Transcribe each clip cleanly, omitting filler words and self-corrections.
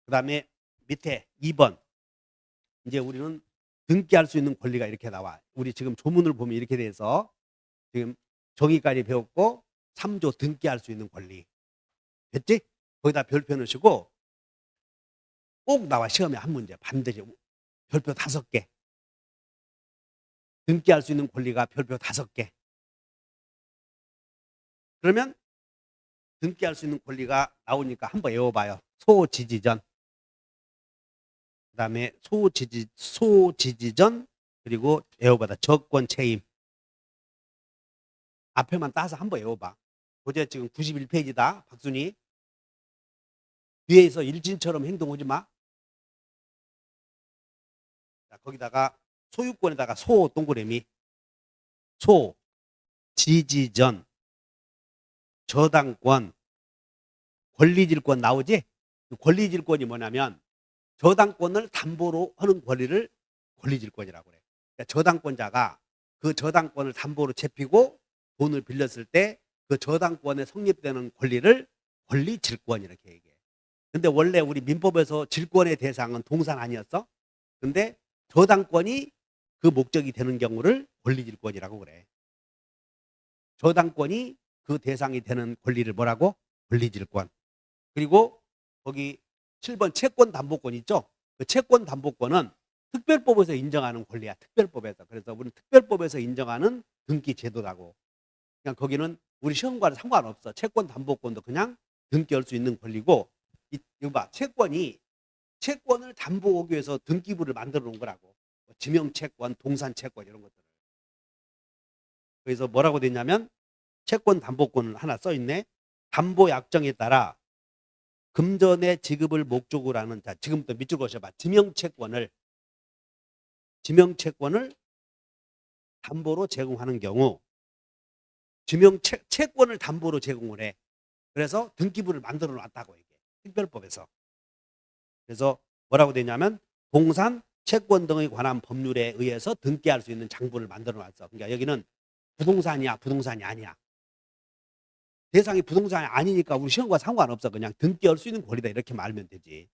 그 다음에 밑에 2번. 이제 우리는 등기할 수 있는 권리가 이렇게 나와. 우리 지금 조문을 보면 이렇게 돼서 지금 정의까지 배웠고 3조 등기할 수 있는 권리. 됐지? 거기다 별표 넣으시고 꼭 나와. 시험에 한 문제 반드시 별표 5개. 등기할 수 있는 권리가 별표 5개. 그러면 등기할 수 있는 권리가 나오니까 한번 외워봐요. 소지지전, 그 다음에 소지지전, 그리고 외워봐다 저권 채임. 앞에만 따서 한번 외워봐. 보자. 지금 91페이지다. 박순희. 뒤에서 일진처럼 행동하지 마. 자, 거기다가 소유권에다가 소 동그라미, 소, 지지전, 저당권, 권리질권 나오지? 권리질권이 뭐냐면 저당권을 담보로 하는 권리를 권리질권이라고 그래. 그러니까 저당권자가 그 저당권을 담보로 채피고 돈을 빌렸을 때 그 저당권에 성립되는 권리를 권리질권 이렇게 얘기해. 근데 원래 우리 민법에서 질권의 대상은 동산 아니었어? 근데 저당권이 그 목적이 되는 경우를 권리질권이라고 그래. 저당권이 그 대상이 되는 권리를 뭐라고? 권리질권. 그리고 거기 7번 채권담보권 있죠? 그 채권담보권은 특별법에서 인정하는 권리야. 특별법에서. 그래서 우리는 특별법에서 인정하는 등기 제도라고. 그냥 거기는 우리 시험과는 상관없어. 채권담보권도 그냥 등기할 수 있는 권리고, 이거 봐. 채권을 담보하기 위해서 등기부를 만들어 놓은 거라고. 지명채권, 동산채권 이런 것들을. 그래서 뭐라고 됐냐면 채권담보권을 하나 써있네. 담보약정에 따라 금전의 지급을 목적으로 하는, 자, 지금부터 밑줄 그으셔봐. 지명채권을 담보로 제공하는 경우, 채권을 담보로 제공을 해. 그래서 등기부를 만들어 놨다고 이게 특별법에서. 그래서 뭐라고 되냐면 동산, 채권 등에 관한 법률에 의해서 등기할 수 있는 장부를 만들어 놨어. 그러니까 여기는 부동산이야, 부동산이 아니야. 대상이 부동산이 아니니까 우리 시험과 상관없어. 그냥 등기할 수 있는 권리다 이렇게 말하면 되지.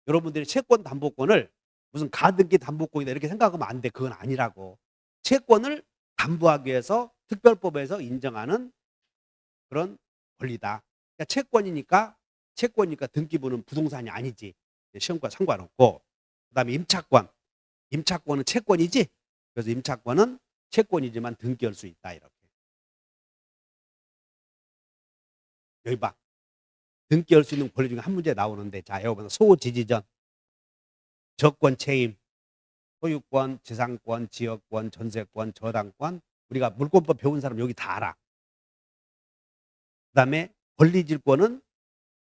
여러분들이 채권 담보권을 무슨 가등기 담보권이다 이렇게 생각하면 안 돼. 그건 아니라고. 채권을 담보하기 위해서 특별법에서 인정하는 그런 권리다. 그러니까 채권이니까 등기부는 부동산이 아니지. 시험과 상관없고. 그 다음에 임차권은 채권이지. 그래서 임차권은 채권이지만 등기할 수 있다 이렇게. 여기 봐. 등기할 수 있는 권리 중에 한 문제 나오는데, 자, 여러분 소지지전, 저권 채임, 소유권, 지상권, 지역권, 전세권, 저당권. 우리가 물권법 배운 사람 여기 다 알아. 그 다음에 권리질권은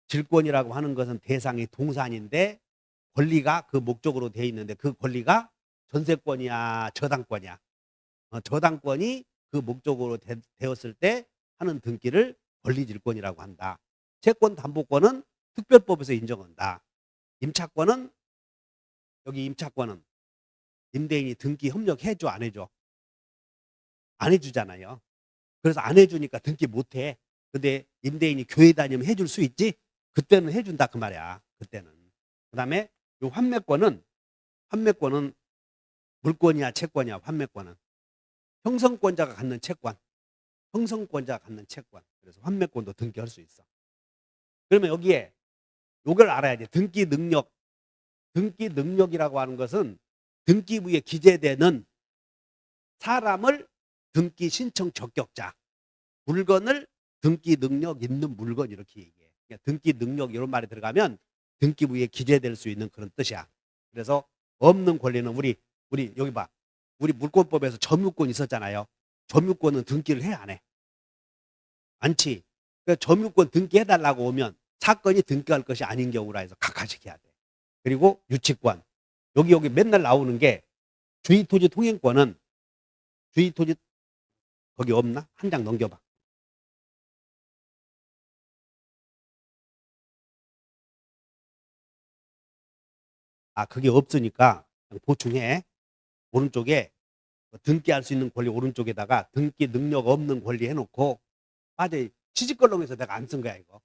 질권이라고 하는 것은 대상이 동산인데 권리가 그 목적으로 되어 있는데 그 권리가 전세권이야, 저당권이야. 저당권이 그 목적으로 되었을 때 하는 등기를 권리질권이라고 한다. 채권담보권은 특별법에서 인정한다. 임차권은, 여기 임차권은 임대인이 등기 협력해줘, 안 해줘? 안 해주잖아요. 그래서 안 해주니까 등기 못해. 근데 임대인이 교회 다니면 해줄 수 있지? 그때는 해준다 그 말이야. 그때는. 그 다음에 요 환매권은 물권이야, 채권이야. 환매권은 형성권자가 갖는 채권. 그래서 환매권도 등기할 수 있어. 그러면 여기에 요걸 알아야지. 등기 능력이라고 하는 것은 등기부에 기재되는 사람을 등기 신청 적격자, 물건을 등기 능력 있는 물건 이렇게 얘기해. 그러니까 등기 능력 이런 말이 들어가면 등기부에 기재될 수 있는 그런 뜻이야. 그래서 없는 권리는 우리 여기 봐. 우리 물권법에서 점유권 있었잖아요. 점유권은 등기를 해, 안 해? 않지. 그러니까 점유권 등기해달라고 오면 사건이 등기할 것이 아닌 경우라 해서 각하씩 해야 돼. 그리고 유치권. 여기 맨날 나오는 게 주의토지 통행권은 주의토지 거기 없나? 한 장 넘겨봐. 아, 그게 없으니까 보충해. 오른쪽에 등기할 수 있는 권리 오른쪽에다가 등기 능력 없는 권리 해놓고, 맞아. 취직걸롱에서 내가 안 쓴 거야 이거.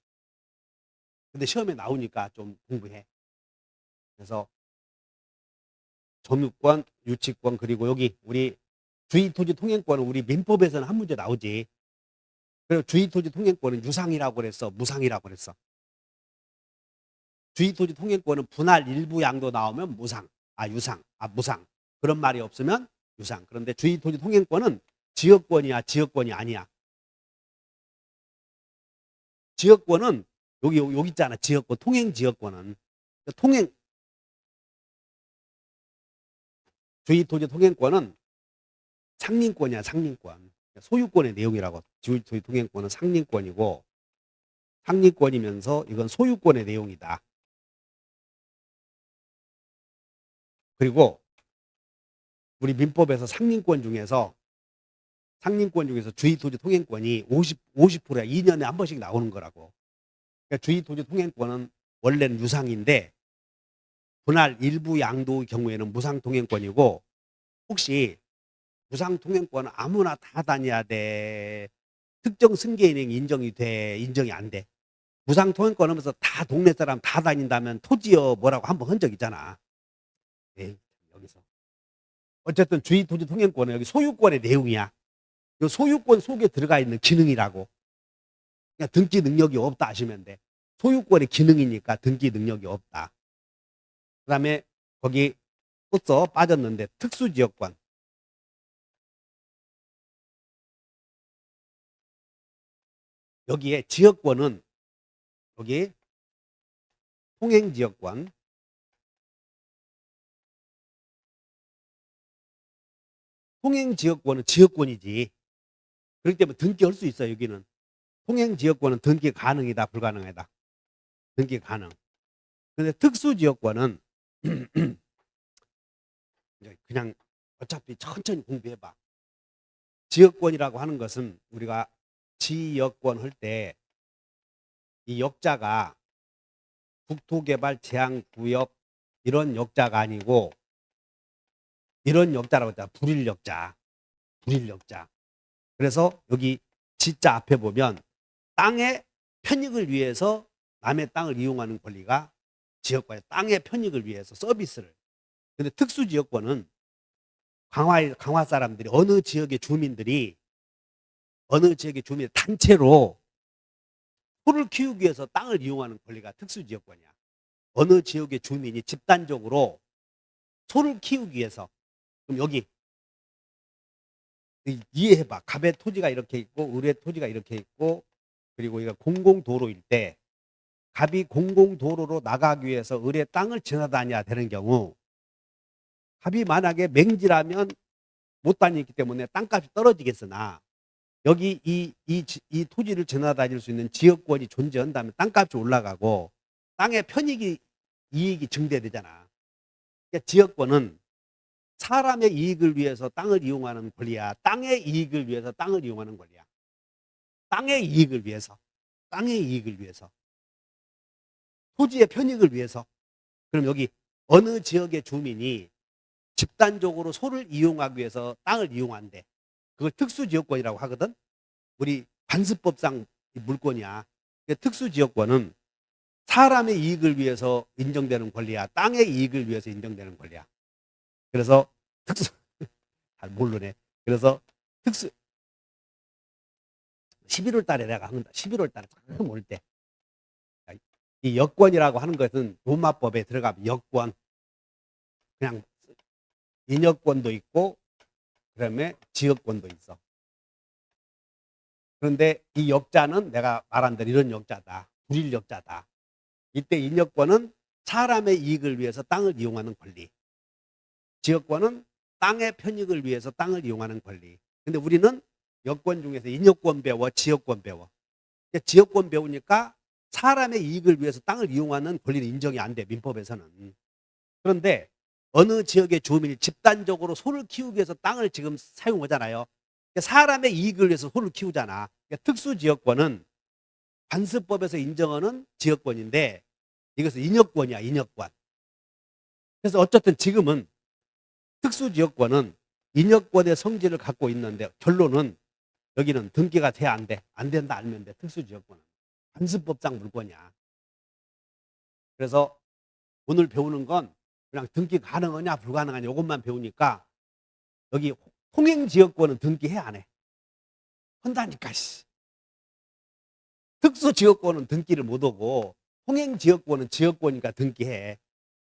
근데 시험에 나오니까 좀 공부해. 그래서 점유권, 유치권, 그리고 여기 우리 주의토지 통행권은 우리 민법에서는 한 문제 나오지. 그리고 주의토지 통행권은 유상이라고 그랬어, 무상이라고 그랬어. 주의토지 통행권은 분할 일부 양도 나오면 유상, 무상. 그런 말이 없으면 유상. 그런데 주의토지 통행권은 지역권이야, 지역권이 아니야. 지역권은 여기 있잖아. 지역권, 통행지역권은. 주의토지 통행권은 상린권이야, 상린권. 소유권의 내용이라고. 주의토지 통행권은 상린권이고, 상린권이면서 이건 소유권의 내용이다. 그리고 우리 민법에서 상린권 중에서 주의토지 통행권이 50%야. 2년에 한 번씩 나오는 거라고. 그러니까 주의토지 통행권은 원래는 유상인데 분할 일부 양도의 경우에는 무상통행권이고, 혹시 무상통행권은 아무나 다 다녀야 돼? 특정 승계인에게 인정이 돼? 인정이 안 돼? 무상통행권 하면서 다 동네 사람 다 다닌다면 토지여 뭐라고 한번 한 적 있잖아. 에이, 여기서. 어쨌든 주의토지 통행권은 여기 소유권의 내용이야. 이 소유권 속에 들어가 있는 기능이라고. 그냥 등기 능력이 없다 하시면 돼. 소유권의 기능이니까 등기 능력이 없다. 그 다음에 거기 또 빠졌는데 특수지역권. 여기에 지역권은 여기 통행지역권, 통행지역권은 지역권이지. 그렇기 때문에 등기할 수 있어. 여기는 통행지역권은 등기 가능이다, 불가능하다? 등기 가능. 근데 특수지역권은 그냥 어차피 천천히 공부해봐. 지역권이라고 하는 것은 우리가 지역권 할 때 이 역자가 국토개발제한구역 이런 역자가 아니고 이런 역자라고 했잖아. 불일역자. 불일역자. 그래서 여기 지자 앞에 보면 땅의 편익을 위해서 남의 땅을 이용하는 권리가 지역권이야. 땅의 편익을 위해서 서비스를. 근데 특수지역권은 강화 사람들이 어느 지역의 주민들이 단체로 소를 키우기 위해서 땅을 이용하는 권리가 특수지역권이야. 어느 지역의 주민이 집단적으로 소를 키우기 위해서. 그럼 여기 이해해봐. 갑의 토지가 이렇게 있고 을의 토지가 이렇게 있고, 그리고 이거 공공도로일 때 갑이 공공도로로 나가기 위해서 을의 땅을 지나다녀야 되는 경우, 갑이 만약에 맹지라면 못 다니기 때문에 땅값이 떨어지겠으나 여기 이 토지를 지나다닐 수 있는 지역권이 존재한다면 땅값이 올라가고 땅의 이익이 증대되잖아. 그러니까 지역권은 사람의 이익을 위해서 땅을 이용하는 권리야. 땅의 이익을 위해서 땅을 이용하는 권리야. 땅의 이익을 위해서. 토지의 편익을 위해서. 그럼 여기 어느 지역의 주민이 집단적으로 소를 이용하기 위해서 땅을 이용한대. 그걸 특수지역권이라고 하거든. 우리 관습법상 물권이야. 특수지역권은 사람의 이익을 위해서 인정되는 권리야. 땅의 이익을 위해서 인정되는 권리야. 그래서 잘 모르네. 그래서 11월 달에 내가 한다. 11월 달에 처음 올 때. 이 여권이라고 하는 것은 로마법에 들어가면 여권. 그냥 인여권도 있고, 그다음에 지역권도 있어. 그런데 이 역자는 내가 말한 대로 이런 역자다. 불일역자다. 이때 인여권은 사람의 이익을 위해서 땅을 이용하는 권리. 지역권은 땅의 편익을 위해서 땅을 이용하는 권리. 근데 우리는 여권 중에서 인여권 배워, 지역권 배워. 지역권 배우니까 사람의 이익을 위해서 땅을 이용하는 권리는 인정이 안 돼, 민법에서는. 그런데 어느 지역의 주민이 집단적으로 소를 키우기 위해서 땅을 지금 사용하잖아요. 사람의 이익을 위해서 소를 키우잖아. 특수지역권은 관습법에서 인정하는 지역권인데 이것은 인여권이야, 인여권. 그래서 어쨌든 지금은 특수지역권은 인여권의 성질을 갖고 있는데 결론은 여기는 등기가 돼야 안 돼. 안 된다 알면 돼. 특수지역권은 관습법상 물권이야. 그래서 오늘 배우는 건 그냥 등기 가능하냐 불가능하냐 이것만 배우니까 여기 통행지역권은 등기해 안 해? 한다니까. 특수지역권은 등기를 못 하고 통행지역권은 지역권이니까 등기해.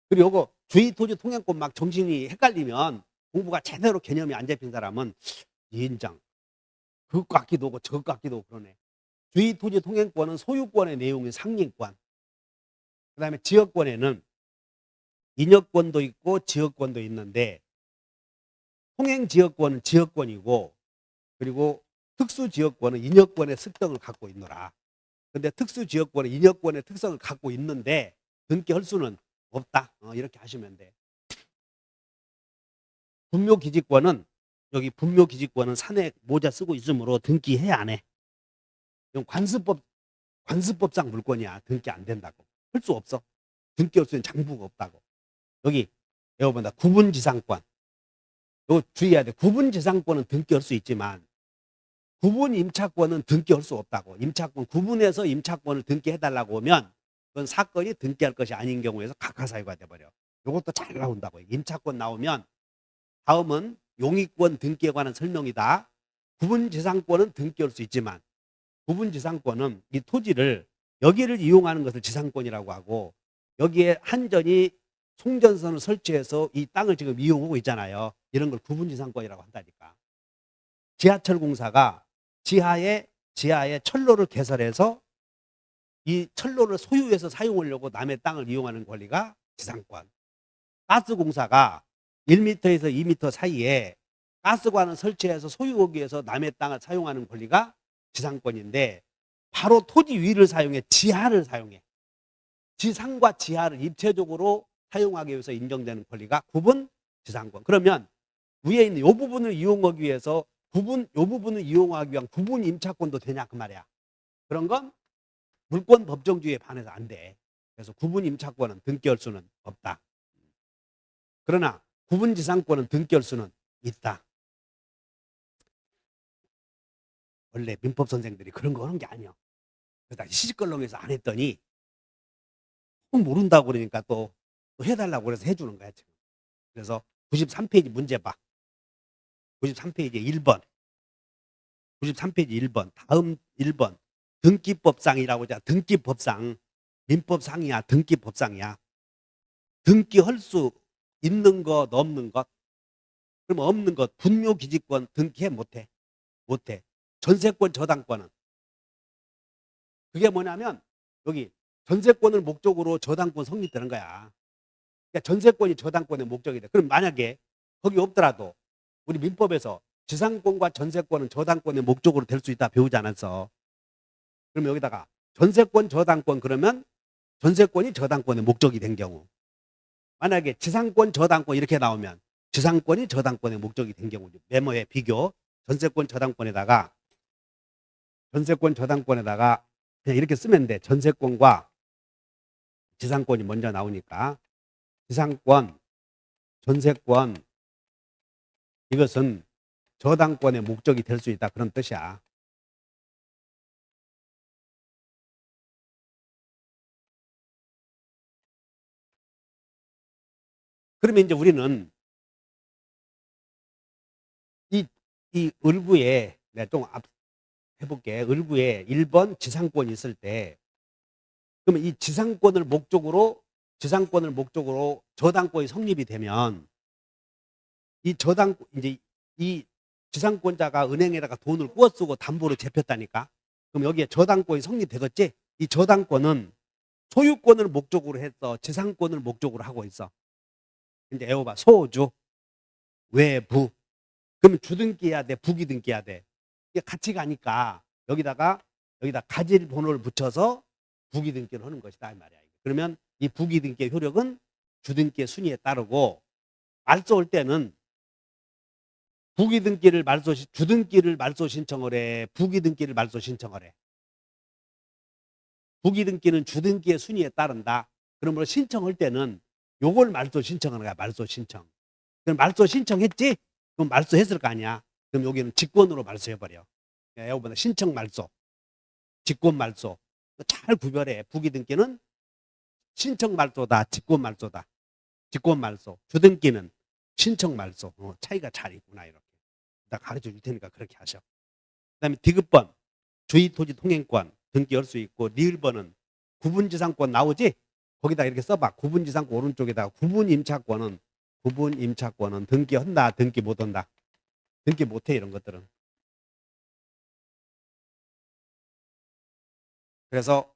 그리고 요거 주의토지 통행권 막 정신이 헷갈리면 공부가 제대로 개념이 안 잡힌 사람은 이인장 그것 같기도 하고 저것 같기도 하고 그러네. 주의토지 통행권은 소유권의 내용인 상린권, 그 다음에 지역권에는 인여권도 있고 지역권도 있는데 통행지역권은 지역권이고 그리고 특수지역권은 인여권의 특성을 갖고 있노라. 근데 특수지역권은 인여권의 특성을 갖고 있는데 등기할 수는 없다. 이렇게 하시면 돼. 분묘기지권은 여기 분묘기지권은 산에 모자 쓰고 있으므로 등기해 안 해? 이건 관습법상 물권이야. 등기 안 된다고. 할 수 없어. 등기할 수 있는 장부가 없다고. 여기 여러분들 구분지상권. 이거 주의해야 돼. 구분지상권은 등기할 수 있지만 구분임차권은 등기할 수 없다고. 임차권 구분해서 임차권을 등기해달라고 하면 그건 사건이 등기할 것이 아닌 경우에서 각하사유가 돼버려. 이것도 잘 나온다고. 임차권 나오면 다음은 용의권 등기에 관한 설명이다. 구분지상권은 등기할 수 있지만 구분지상권은 이 토지를 여기를 이용하는 것을 지상권이라고 하고 여기에 한전이 송전선을 설치해서 이 땅을 지금 이용하고 있잖아요. 이런 걸 구분지상권이라고 한다니까. 지하철 공사가 지하에 철로를 개설해서 이 철로를 소유해서 사용하려고 남의 땅을 이용하는 권리가 지상권. 가스공사가 1m에서 2m 사이에 가스관을 설치해서 소유하기 위해서 남의 땅을 사용하는 권리가 지상권인데 바로 토지 위를 사용해 지하를 사용해. 지상과 지하를 입체적으로 사용하기 위해서 인정되는 권리가 구분 지상권. 그러면 위에 있는 이 부분을 이용하기 위해서 이 부분을 이용하기 위한 구분 임차권도 되냐 그 말이야. 그런 건 물권 법정주의에 반해서 안 돼. 그래서 구분 임차권은 등기할 수는 없다. 그러나 구분 지상권은 등기할 수는 있다. 원래 민법 선생들이 그런 거 하는 게 아니야. 그래서 시집걸렁해서 안 했더니 모른다고 그러니까 또 해달라고 그래서 해주는 거야 지금. 그래서 93페이지 문제 봐. 93페이지 1번. 93페이지 1번. 다음 1번. 등기법상이라고 하자. 등기법상. 민법상이야. 등기법상이야. 등기할 수 있는 것 없는 것. 그럼 없는 것. 분묘기지권 등기해 못해. 못해. 전세권 저당권은 그게 뭐냐면 여기 전세권을 목적으로 저당권 성립되는 거야. 그러니까 전세권이 저당권의 목적이 돼. 그럼 만약에 거기 없더라도 우리 민법에서 지상권과 전세권은 저당권의 목적으로 될 수 있다 배우지 않았어. 그럼 여기다가 전세권 저당권 그러면 전세권이 저당권의 목적이 된 경우, 만약에 지상권 저당권 이렇게 나오면 지상권이 저당권의 목적이 된 경우, 메모에 비교 전세권 저당권에다가 그냥 이렇게 쓰면 돼. 전세권과 지상권이 먼저 나오니까 지상권, 전세권 이것은 저당권의 목적이 될 수 있다 그런 뜻이야. 그러면 이제 우리는 이 을구에 내가 좀 해볼게. 을구에 1번 지상권이 있을 때 그러면 이 지상권을 목적으로 저당권이 성립이 되면 이 지상권자가 은행에다가 돈을 꾸어 쓰고 담보로 잡혔다니까. 그럼 여기에 저당권이 성립되겠지? 이 저당권은 소유권을 목적으로 해서 지상권을 목적으로 하고 있어. 이제 애워봐. 소주, 외부. 그러면 주등기해야 돼, 부기등기해야 돼. 이게 같이 가니까 여기다 가질 번호를 붙여서 부기등기를 하는 것이다 이 말이야. 그러면 이 부기등기의 효력은 주등기의 순위에 따르고 말소 올 때는 주등기를 말소 신청을 해, 부기등기를 말소 신청을 해. 부기등기는 주등기의 순위에 따른다. 그러므로 신청할 때는 요걸 말소 신청하는 거야. 말소 신청. 그럼 말소 신청했지? 그럼 말소했을 거 아니야. 그럼 여기는 직권으로 말소해버려. 여기보다 신청 말소, 직권 말소 잘 구별해. 부기등기는 신청 말소다, 직권 말소다. 직권 말소. 주등기는 신청 말소. 차이가 잘 있구나 이렇게. 나 가르쳐 줄 테니까 그렇게 하셔. 그다음에 디귿번 주의 토지 통행권 등기 열 수 있고 리을번은 구분지상권 나오지? 거기다 이렇게 써봐. 구분지상권 오른쪽에다가 구분임차권은 등기 한다, 등기 못 한다. 등기 못해 이런 것들은. 그래서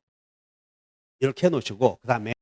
이렇게 해놓으시고 그 다음에